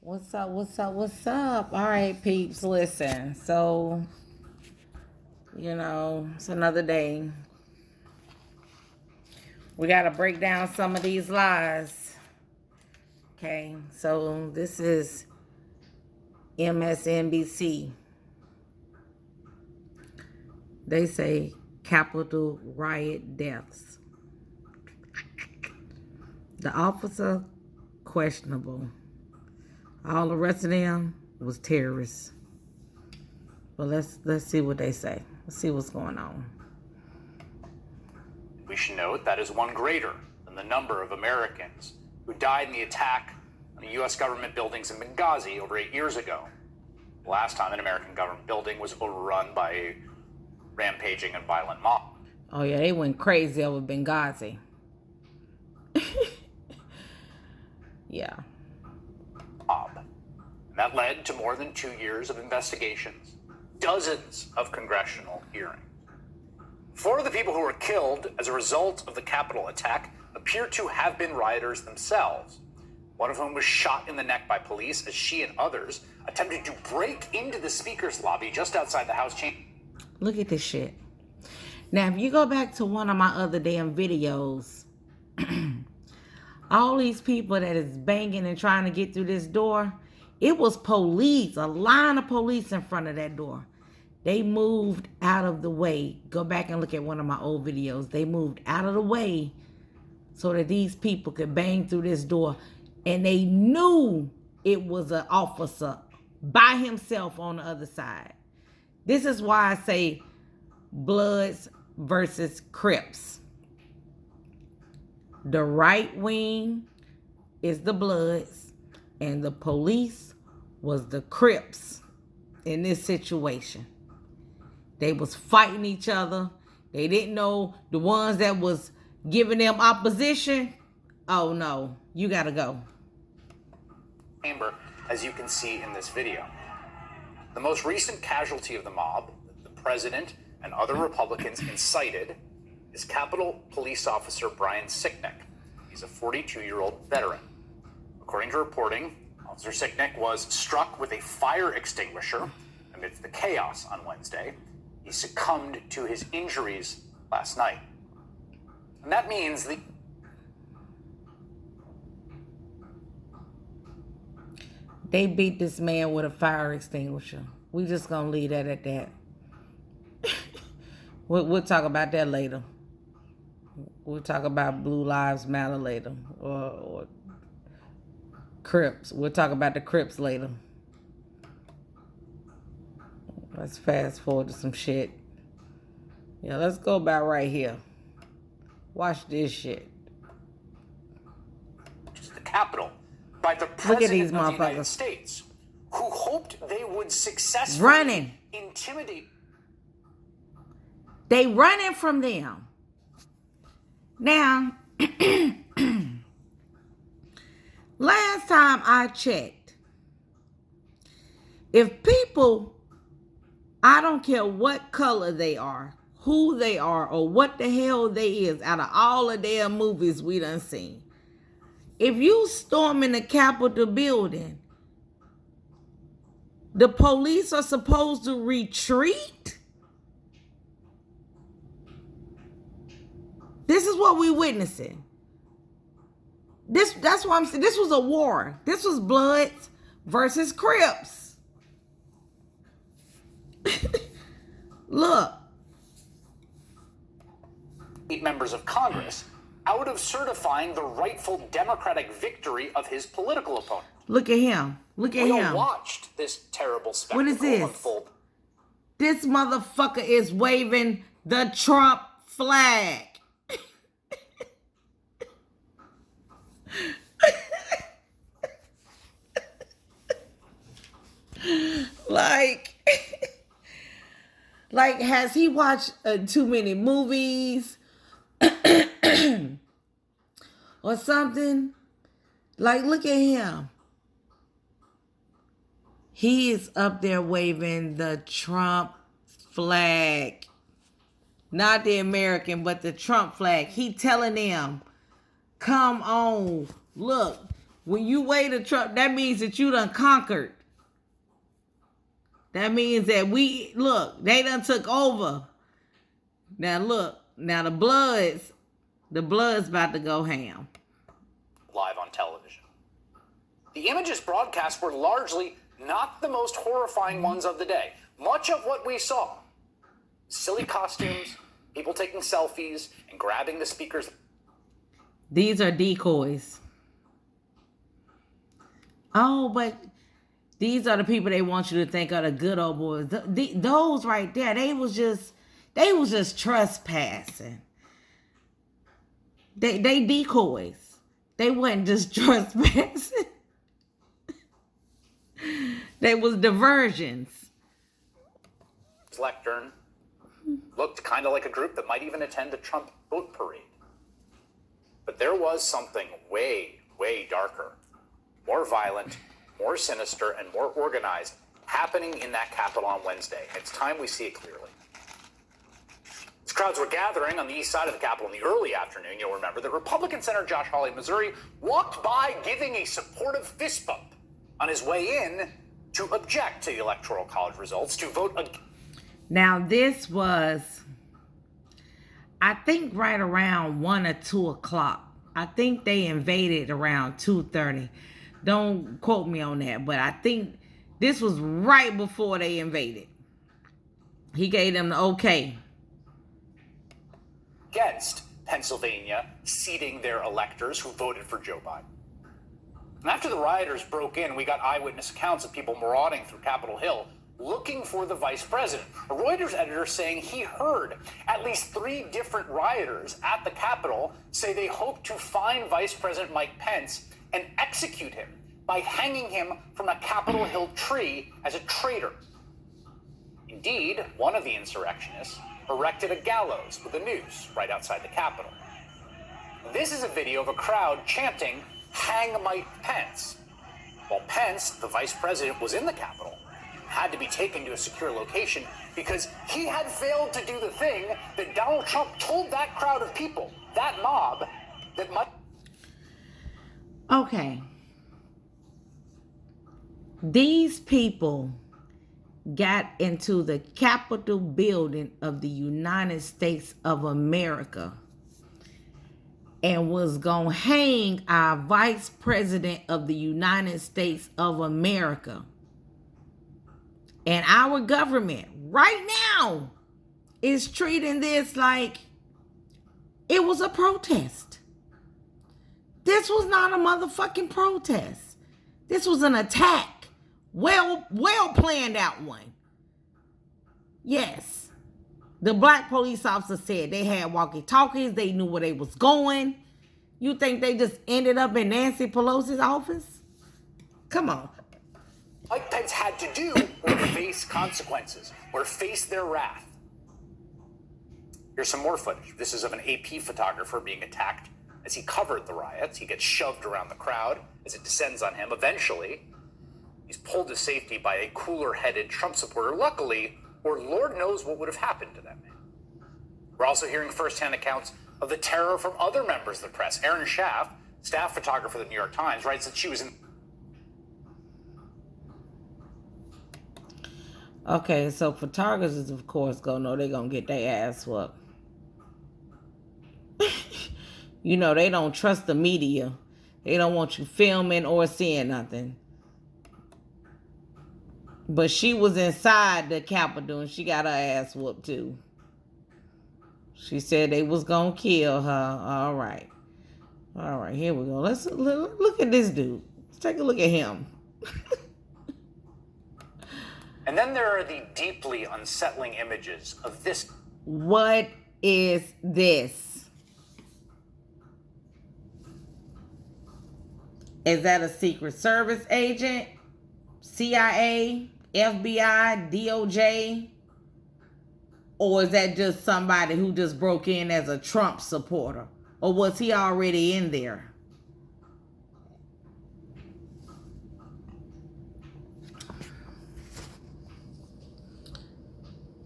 What's up? What's up? What's up? All right, peeps, listen. So, it's another day. We got to break down some of these lies. Okay, so this is MSNBC. They say Capitol riot deaths. The officer, questionable. All the rest of them was terrorists. But let's see what they say. Let's see what's going on. We should note that is one greater than the number of Americans who died in the attack on the U.S. government buildings in Benghazi over 8 years ago. The last time an American government building was overrun by a rampaging and violent mob. Oh yeah, they went crazy over Benghazi. Yeah. And that led to more than 2 years of investigations, dozens of congressional hearings. 4 of the people who were killed as a result of the Capitol attack appear to have been rioters themselves. One of whom was shot in the neck by police as she and others attempted to break into the speaker's lobby just outside the House chamber. Look at this shit. Now, if you go back to one of my other damn videos, all these people that is banging and trying to get through this door, it was police, a line of police in front of that door. They moved out of the way. Go back and look at one of my old videos. They moved out of the way so that these people could bang through this door. And they knew it was an officer by himself on the other side. This is why I say Bloods versus Crips. The right wing is the Bloods, and the police was the Crips in this situation. They was fighting each other. They didn't know the ones that was giving them opposition. Oh no, you gotta go. Chamber, as you can see in this video. The most recent casualty of the mob, the president and other Republicans incited, is Capitol Police Officer Brian Sicknick. He's a 42-year-old veteran. According to reporting, Officer Sicknick was struck with a fire extinguisher amidst the chaos on Wednesday. He succumbed to his injuries last night. And that means they beat this man with a fire extinguisher. We just gonna leave that at that. We'll talk about that later. We'll talk about Blue Lives Matter later. Or Crips. We'll talk about the Crips later. Let's fast forward to some shit. Yeah, let's go about right here. Watch this shit. the Capitol by the President these of the United motherfuckers. States, who hoped they would successfully intimidate. They running from them. Now, last time I checked, if people, I don't care what color they are, who they are, or what the hell they is, out of all the damn movies we done seen, if you storm in the Capitol building, the police are supposed to retreat? This is what we witnessing. That's why I'm saying this was a war. This was Bloods versus Crips. Look. 8 members of Congress out of certifying the rightful Democratic victory of his political opponent. Look at him. Look at We him. all watched this terrible spectacle What is this? unfold. This motherfucker is waving the Trump flag. Like, has he watched too many movies or something? Like, look at him. He is up there waving the Trump flag. Not the American, but the Trump flag. He telling them, come on. Look, When you wave a truck, that means that you done conquered. That means that they done took over. Now look, now the blood's about to go ham. Live on television. The images broadcast were largely not the most horrifying ones of the day. Much of what we saw, silly costumes, people taking selfies, and grabbing the speakers. These are decoys. Oh, but these are the people they want you to think are the good old boys. Those right there, they was just trespassing. They decoys. They wasn't just trespassing. They was diversions. Lectern looked kind of like a group that might even attend a Trump boat parade. But there was something way, way darker, more violent, more sinister, and more organized happening in that Capitol on Wednesday. It's time we see it clearly. As crowds were gathering on the east side of the Capitol in the early afternoon, you'll remember that Republican Senator Josh Hawley of Missouri walked by giving a supportive fist bump on his way in to object to the Electoral College results, to vote against. Now this was, I think, right around 1 or 2 o'clock. I think they invaded around 2:30. Don't quote me on that, but I think this was right before they invaded. He gave them the okay. Against Pennsylvania seating their electors who voted for Joe Biden. And after the rioters broke in, we got eyewitness accounts of people marauding through Capitol Hill looking for the vice president. A Reuters editor saying he heard at least 3 different rioters at the Capitol say they hope to find Vice President Mike Pence and execute him by hanging him from a Capitol Hill tree as a traitor. Indeed, one of the insurrectionists erected a gallows with a noose right outside the Capitol. This is a video of a crowd chanting, "Hang Mike Pence," while Pence, the vice president, was in the Capitol, had to be taken to a secure location because he had failed to do the thing that Donald Trump told that crowd of people, that mob, that Mike... Okay. These people got into the Capitol building of the United States of America and was gonna hang our vice president of the United States of America. And our government right now is treating this like it was a protest. This was not a motherfucking protest. This was an attack. Well planned out one. Yes. The black police officer said they had walkie-talkies. They knew where they was going. You think they just ended up in Nancy Pelosi's office? Come on. Mike Pence had to do or face consequences, or face their wrath. Here's some more footage. This is of an AP photographer being attacked as he covered the riots. He gets shoved around the crowd as it descends on him. Eventually, he's pulled to safety by a cooler-headed Trump supporter. Luckily, or Lord knows what would have happened to that man. We're also hearing firsthand accounts of the terror from other members of the press. Erin Schaff, staff photographer of the New York Times, writes that she was in... Okay, so photographers, of course, gonna know they're gonna get their ass whooped. You know, they don't trust the media. They don't want you filming or seeing nothing. But she was inside the Capitol and she got her ass whooped too. She said they was gonna kill her. All right, here we go. Let's look at this dude. Let's take a look at him. And then there are the deeply unsettling images of this. What is this? Is that a Secret Service agent? CIA? FBI? DOJ? Or is that just somebody who just broke in as a Trump supporter? Or was he already in there?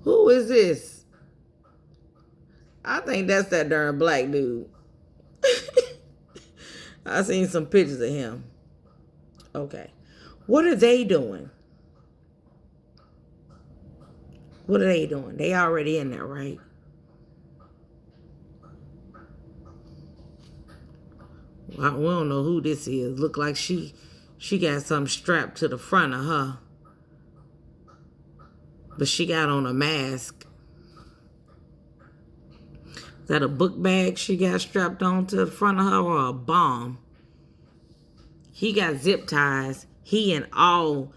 Who is this? I think that's that darn black dude. I seen some pictures of him. Okay. What are they doing? What are they doing? They already in there, right? Well, we don't know who this is. Look like she got something strapped to the front of her. But she got on a mask. Is that a book bag she got strapped on to the front of her, or a bomb? He got zip ties. He and all.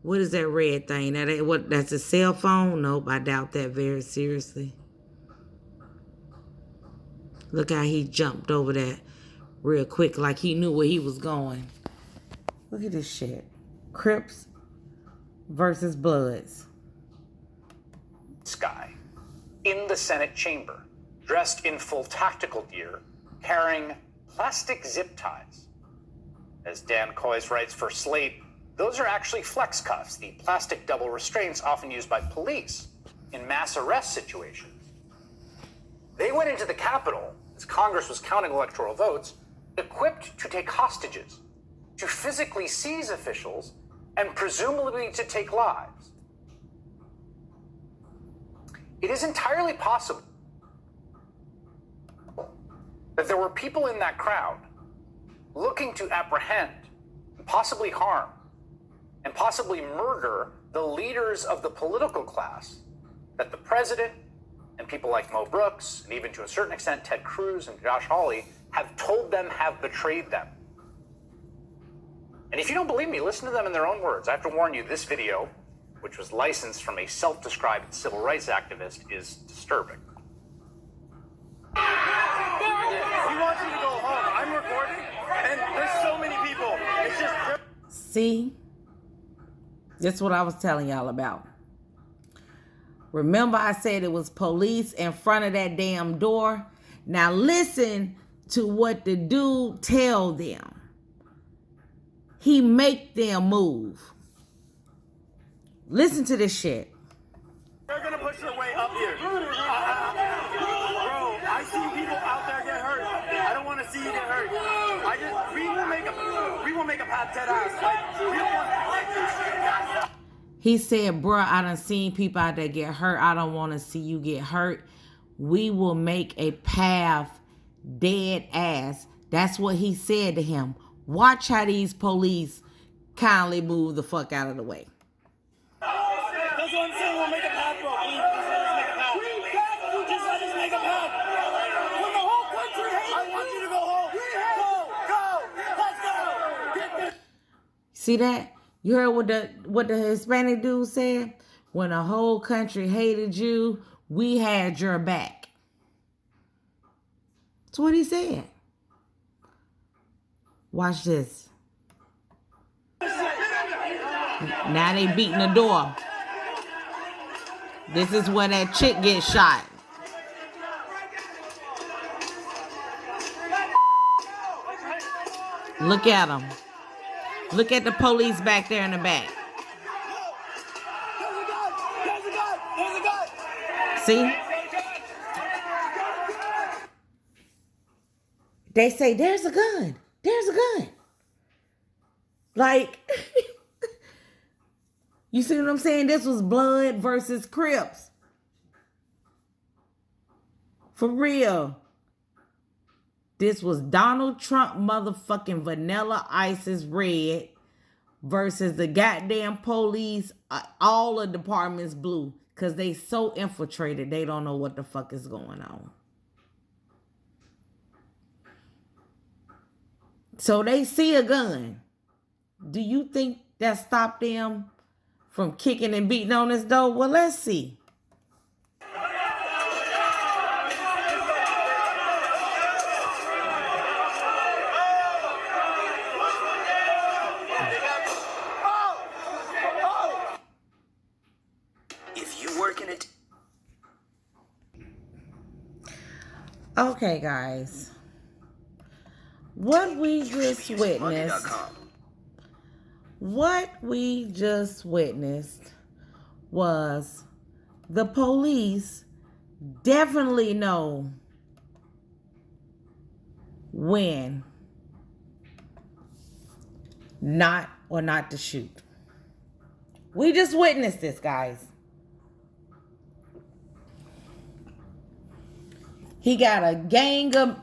What is that red thing? That's a cell phone? Nope, I doubt that very seriously. Look how he jumped over that real quick, like he knew where he was going. Look at this shit. Crips versus Bloods. Sky, in the Senate chamber, dressed in full tactical gear, carrying plastic zip ties. As Dan Coys writes for Slate, those are actually flex cuffs, the plastic double restraints often used by police in mass arrest situations. They went into the Capitol, as Congress was counting electoral votes, equipped to take hostages, to physically seize officials, and presumably to take lives. It is entirely possible that there were people in that crowd looking to apprehend, and possibly harm, and possibly murder the leaders of the political class that the president and people like Mo Brooks, and even to a certain extent Ted Cruz and Josh Hawley, have told them have betrayed them. And if you don't believe me, listen to them in their own words. I have to warn you, this video, which was licensed from a self-described civil rights activist, is disturbing. We want you to go home. I'm recording, and there's so many people. It's just... See? That's what I was telling y'all about. Remember I said it was police in front of that damn door? Now listen to what the dude tell them. He make them move. Listen to this shit. They're gonna push their way up here. Bro, I see people out there get hurt. I don't want to see you get hurt. We will make a path dead ass. Like, we don't want. He said, bruh, I done seen people out there get hurt. I don't want to see you get hurt. We will make a path dead ass. That's what he said to him. Watch how these police kindly move the fuck out of the way. That's what I'm saying. We'll make a path, bro. Please let us make a path. Just let us make a path. When the whole country hates, I want you to go home. Go. Let's go. See that? You heard what the Hispanic dude said? When the whole country hated you, we had your back. That's what he said. Watch this. Now they beating the door. This is where that chick gets shot. Look at them. Look at the police back there in the back. See? They say, there's a gun. There's a gun. Like, you see what I'm saying? This was Blood versus Crips. For real. This was Donald Trump motherfucking Vanilla Ice's red versus the goddamn police, all the departments blue. Because they so infiltrated, they don't know what the fuck is going on. So they see a gun. Do you think that stopped them from kicking and beating on this door? Well, let's see. If you work in it. Okay, guys. What we just witnessed was the police definitely know when not or not to shoot. We just witnessed this, guys. He got a gang of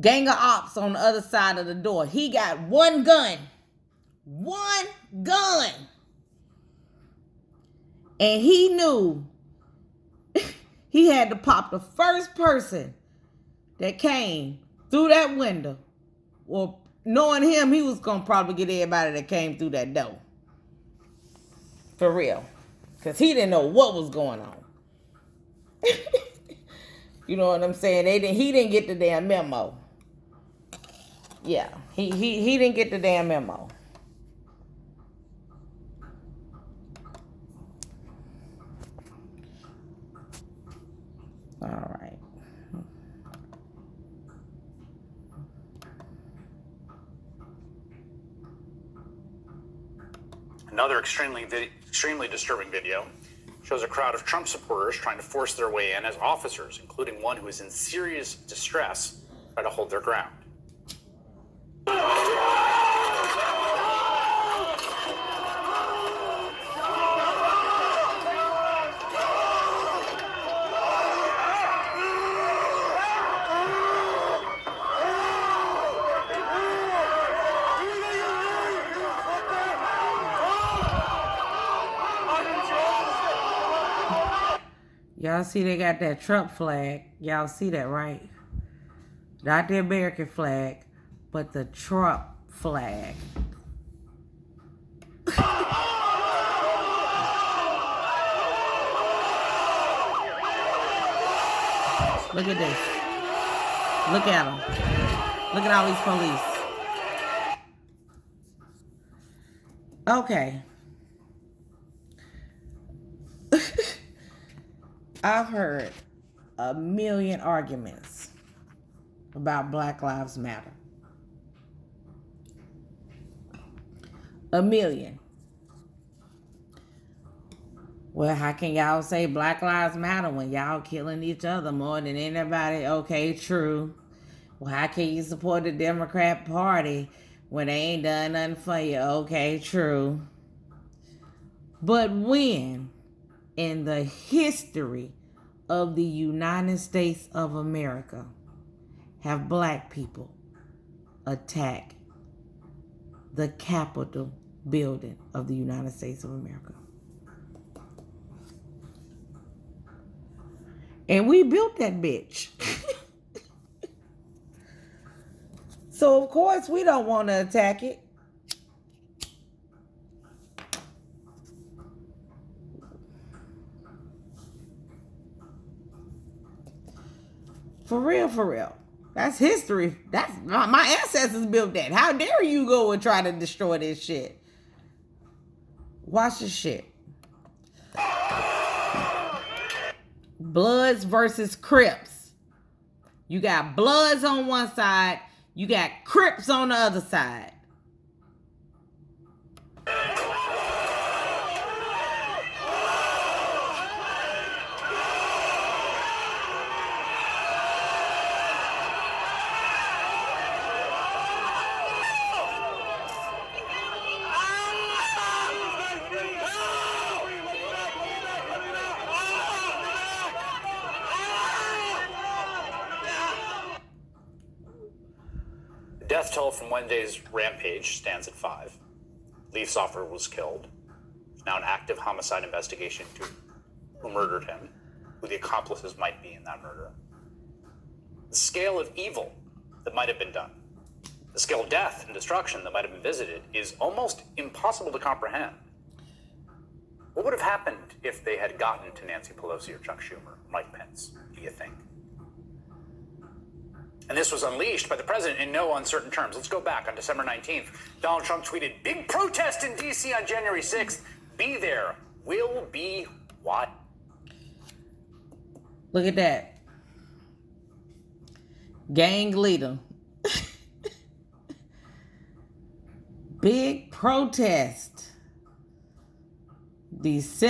ops on the other side of the door. He got one gun. One gun. And he knew he had to pop the first person that came through that window. Well, knowing him, he was going to probably get everybody that came through that door. For real. Because he didn't know what was going on. You know what I'm saying? He didn't get the damn memo. Yeah, he didn't get the damn memo. All right. Another extremely disturbing video shows a crowd of Trump supporters trying to force their way in as officers, including one who is in serious distress, try to hold their ground. Y'all see they got that Trump flag. Y'all see that, right? Not the American flag, but the Trump flag. Look at this. Look at them. Look at all these police. Okay. I've heard a million arguments about Black Lives Matter. A million. Well, how can y'all say Black Lives Matter when y'all killing each other more than anybody? Okay, true. Well, how can you support the Democrat Party when they ain't done nothing for you? Okay, true. But when in the history of the United States of America have black people attack the Capitol building of the United States of America? And we built that bitch. So of course we don't want to attack it. For real, for real. That's history. That's my ancestors built that. How dare you go and try to destroy this shit? Watch this shit. Bloods versus Crips. You got Bloods on one side. You got Crips on the other side. Death toll from Wednesday's rampage stands at 5. Leaf's officer was killed. There's now an active homicide investigation into who murdered him, who the accomplices might be in that murder. The scale of evil that might have been done, the scale of death and destruction that might have been visited, is almost impossible to comprehend. What would have happened if they had gotten to Nancy Pelosi or Chuck Schumer or Mike Pence, do you think? And this was unleashed by the president in no uncertain terms. Let's go back on December 19th. Donald Trump tweeted, "Big protest in D.C. on January 6th. Be there. Will be what?" Look at that. Gang leader. Big protest. D.C.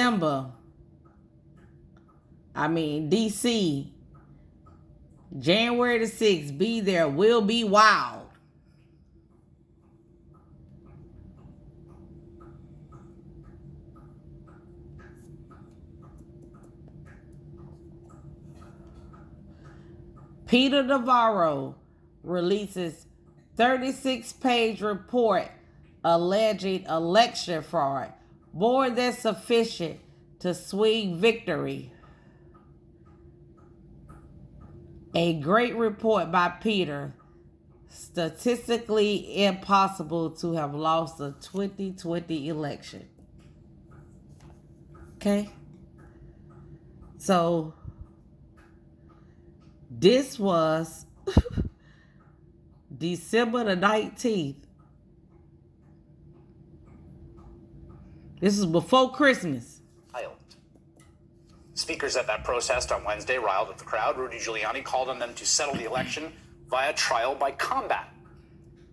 January the 6th, be there, will be wild. Peter Navarro releases 36-page report alleging election fraud, more than sufficient to swing victory. A great report by Peter. Statistically impossible to have lost the 2020 election. Okay? So, this was December the 19th. This is before Christmas. Speakers at that protest on Wednesday riled up the crowd. Rudy Giuliani called on them to settle the election via trial by combat.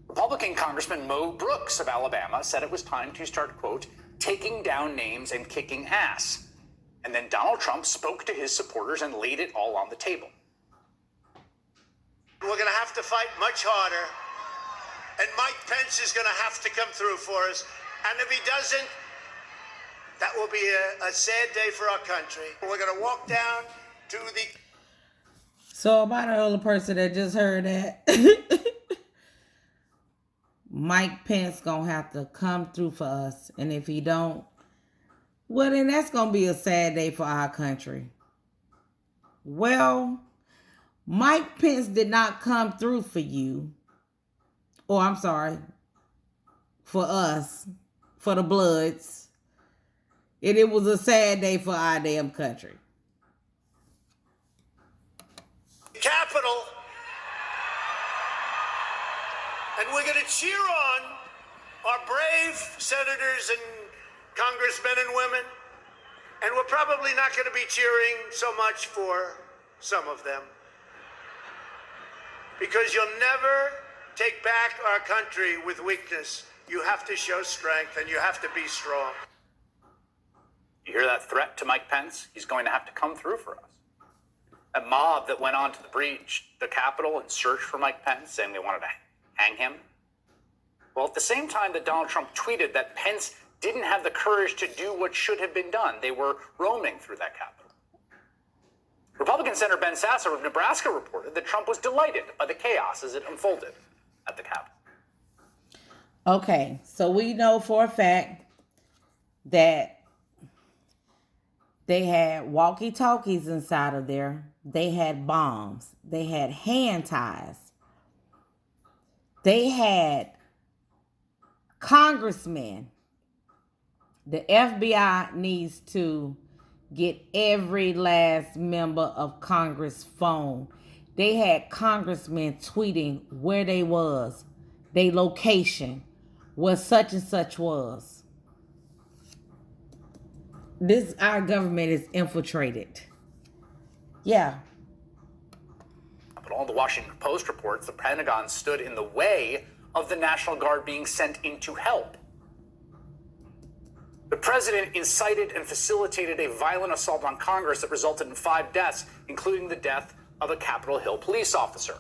Republican Congressman Mo Brooks of Alabama said it was time to start, quote, taking down names and kicking ass. And then Donald Trump spoke to his supporters and laid it all on the table. We're going to have to fight much harder, and Mike Pence is going to have to come through for us. And if he doesn't, that will be a sad day for our country. We're going to walk down to the... So am I the only person that just heard that? Mike Pence gonna have to come through for us. And if he don't, well, then that's gonna be a sad day for our country. Well, Mike Pence did not come through for you. Or I'm sorry, for us, for the Bloods. And it was a sad day for our damn country. Capitol, and we're going to cheer on our brave senators and congressmen and women, and we're probably not going to be cheering so much for some of them, because you'll never take back our country with weakness. You have to show strength, and you have to be strong. You hear that threat to Mike Pence? He's going to have to come through for us. A mob that went on to the Capitol and searched for Mike Pence, saying they wanted to hang him. Well, at the same time that Donald Trump tweeted that Pence didn't have the courage to do what should have been done, they were roaming through that Capitol. Republican Senator Ben Sasser of Nebraska reported that Trump was delighted by the chaos as it unfolded at the Capitol. Okay, so we know for a fact that they had walkie-talkies inside of there. They had bombs. They had hand ties. They had congressmen. The FBI needs to get every last member of Congress' phone. They had congressmen tweeting where they was, their location, where such and such was. Our government is infiltrated. Yeah. But all the Washington Post reports the Pentagon stood in the way of the National Guard being sent in to help. The president incited and facilitated a violent assault on Congress that resulted in 5 deaths, including the death of a Capitol Hill police officer.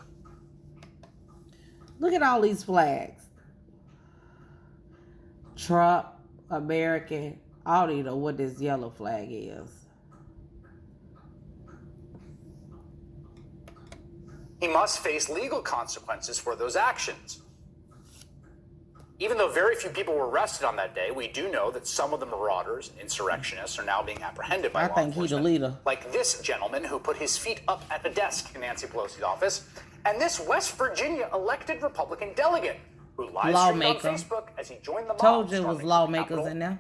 Look at all these flags. Trump, American. I don't even know what this yellow flag is. He must face legal consequences for those actions. Even though very few people were arrested on that day, we do know that some of the marauders and insurrectionists are now being apprehended by law enforcement. I think he's the leader. Like this gentleman who put his feet up at the desk in Nancy Pelosi's office, and this West Virginia elected Republican delegate who live streamed on Facebook as he joined the mob. Told you it was lawmakers in there.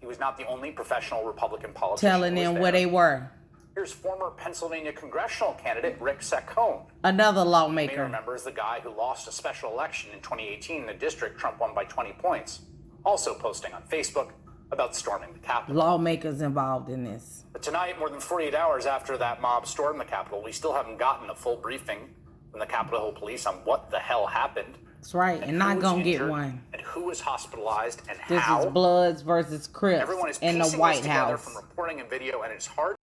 He was not the only professional Republican politician telling them where they were. Here's former Pennsylvania congressional candidate Rick Saccone. Another lawmaker. You may remember is the guy who lost a special election in 2018 in a district Trump won by 20 points. Also posting on Facebook about storming the Capitol. Lawmakers involved in this. But tonight, more than 48 hours after that mob stormed the Capitol, we still haven't gotten a full briefing from the Capitol Hill Police on what the hell happened. That's right, and not gonna get one. And who was hospitalized and this how. This is Bloods versus Crips Everyone is in the piecing White this together House. from reporting and video, and it's hard